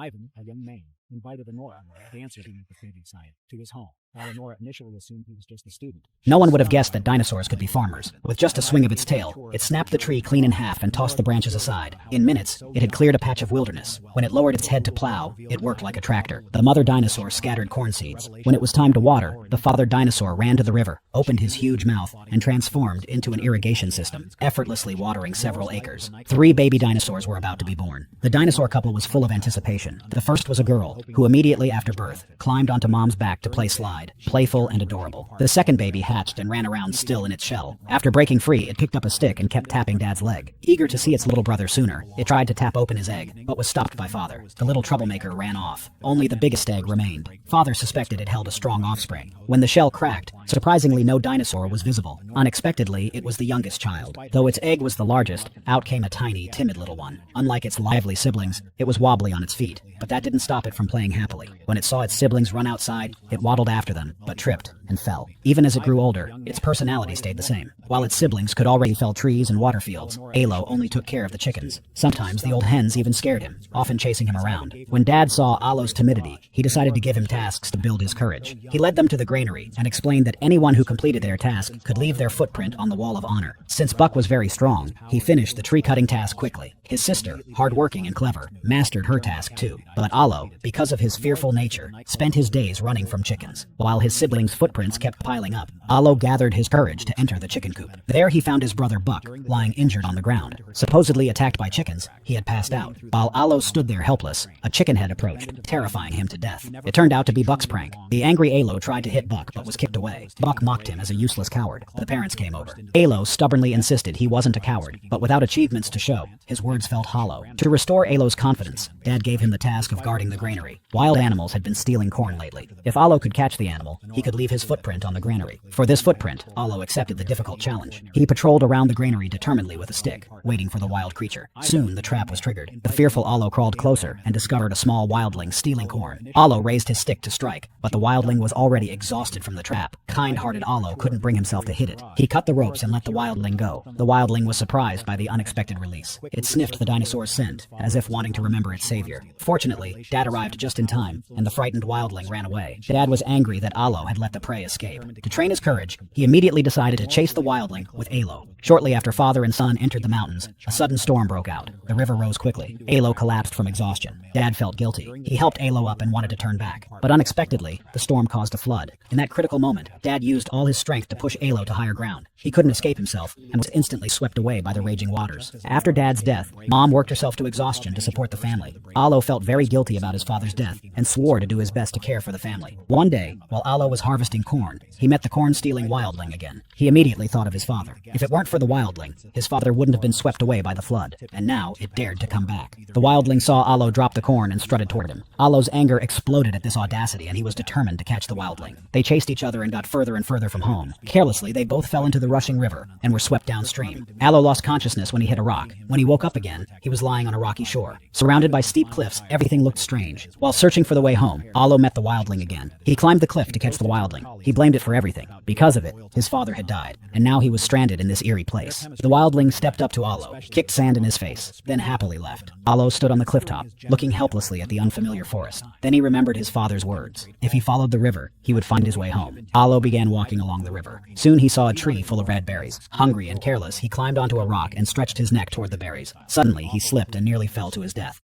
Ivan, a young man, invited Honora, the dancer being the baby science, to his home. While Honora initially assumed he was just a student. No one would have guessed that dinosaurs could be farmers. With just a swing of its tail, it snapped the tree clean in half and tossed the branches aside. In minutes, it had cleared a patch of wilderness. When it lowered its head to plow, it worked like a tractor. The mother dinosaur scattered corn seeds. When it was time to water, the father dinosaur ran to the river, opened his huge mouth, and transformed into an irrigation system, effortlessly watering several acres. 3 baby dinosaurs were about to be born. The dinosaur couple was full of anticipation. The first was a girl, who immediately after birth, climbed onto mom's back to play slide, playful and adorable. The second baby hatched and ran around still in its shell. After breaking free, it picked up a stick and kept tapping Dad's leg. Eager to see its little brother sooner, it tried to tap open his egg, but was stopped by Father. The little troublemaker ran off. Only the biggest egg remained. Father suspected it held a strong offspring. When the shell cracked, surprisingly no dinosaur was visible. Unexpectedly, it was the youngest child. Though its egg was the largest, out came a tiny, timid little one. Unlike its lively siblings, it was wobbly on its feet, but that didn't stop it from playing happily. When it saw its siblings run outside, it waddled after them, but tripped and fell. Even as it grew older, its personality stayed the same. While its siblings could already fell trees and water fields, Alo only took care of the chickens. Sometimes the old hens even scared him, often chasing him around. When Dad saw Alo's timidity, he decided to give him tasks to build his courage. He led them to the granary and explained that anyone who completed their task could leave their footprint on the wall of honor. Since Buck was very strong, he finished the tree-cutting task quickly. His sister, hard-working and clever, mastered her task too. But Alo, because of his fearful nature, spent his days running from chickens. While his siblings' footprints kept piling up, Alo gathered his courage to enter the chicken coop. There he found his brother Buck, lying injured on the ground. Supposedly attacked by chickens, he had passed out. While Alo stood there helpless, a chicken head approached, terrifying him to death. It turned out to be Buck's prank. The angry Alo tried to hit Buck, but was kicked away. Buck mocked him as a useless coward. The parents came over. Alo stubbornly insisted he wasn't a coward, but without achievements to show, his words felt hollow. To restore Alo's confidence, Dad gave him the task of guarding the granary. Wild animals had been stealing corn lately. If Alo could catch the animal, he could leave his footprint on the granary. For this footprint, Alo accepted the difficult challenge. He patrolled around the granary determinedly with a stick, waiting for the wild creature. Soon, the trap was triggered. The fearful Alo crawled closer and discovered a small wildling stealing corn. Alo raised his stick to strike, but the wildling was already exhausted from the trap. Kind-hearted Alo couldn't bring himself to hit it. He cut the ropes and let the wildling go. The wildling was surprised by the unexpected release. It sniffed the dinosaur's scent, as if wanting to remember its savior. Fortunately, Dad arrived just in time, and the frightened wildling ran away. Dad was angry that Alo had let the prey escape. To train his courage, he immediately decided to chase the wildling with Alo. Shortly after father and son entered the mountains, a sudden storm broke out. The river rose quickly. Alo collapsed from exhaustion. Dad felt guilty. He helped Alo up and wanted to turn back. But unexpectedly, the storm caused a flood. In that critical moment, Dad used all his strength to push Alo to higher ground. He couldn't escape himself and was instantly swept away by the raging waters. After Dad's death, Mom worked herself to exhaustion to support the family. Alo felt very guilty about his father's death and swore to do his best to care for the family. One day, while Alo was harvesting corn, he met the corn-stealing wildling again. He immediately thought of his father. If it weren't for the wildling, his father wouldn't have been swept away by the flood, and now it dared to come back. The wildling saw Alo drop the corn and strutted toward him. Alo's anger exploded at this audacity, and he was determined to catch the wildling. They chased each other and got further and further from home. Carelessly, they both fell into the rushing river and were swept downstream. Alo lost consciousness when he hit a rock. When he woke up again, he was lying on a rocky shore. Surrounded by steep cliffs, everything looked strange. While searching for the way home, Alo met the wildling again. He climbed the cliff to catch the wildling. He blamed it for everything. Because of it, his father had died, and now he was stranded in this eerie place. The wildling stepped up to Alo, kicked sand in his face, then happily left. Alo stood on the clifftop, looking helplessly at the unfamiliar forest. Then he remembered his father's words. If he followed the river, he would find his way home. Alo began walking along the river. Soon he saw a tree full of red berries. Hungry and careless, he climbed onto a rock and stretched his neck toward the berries. Suddenly, he slipped and nearly fell to his death.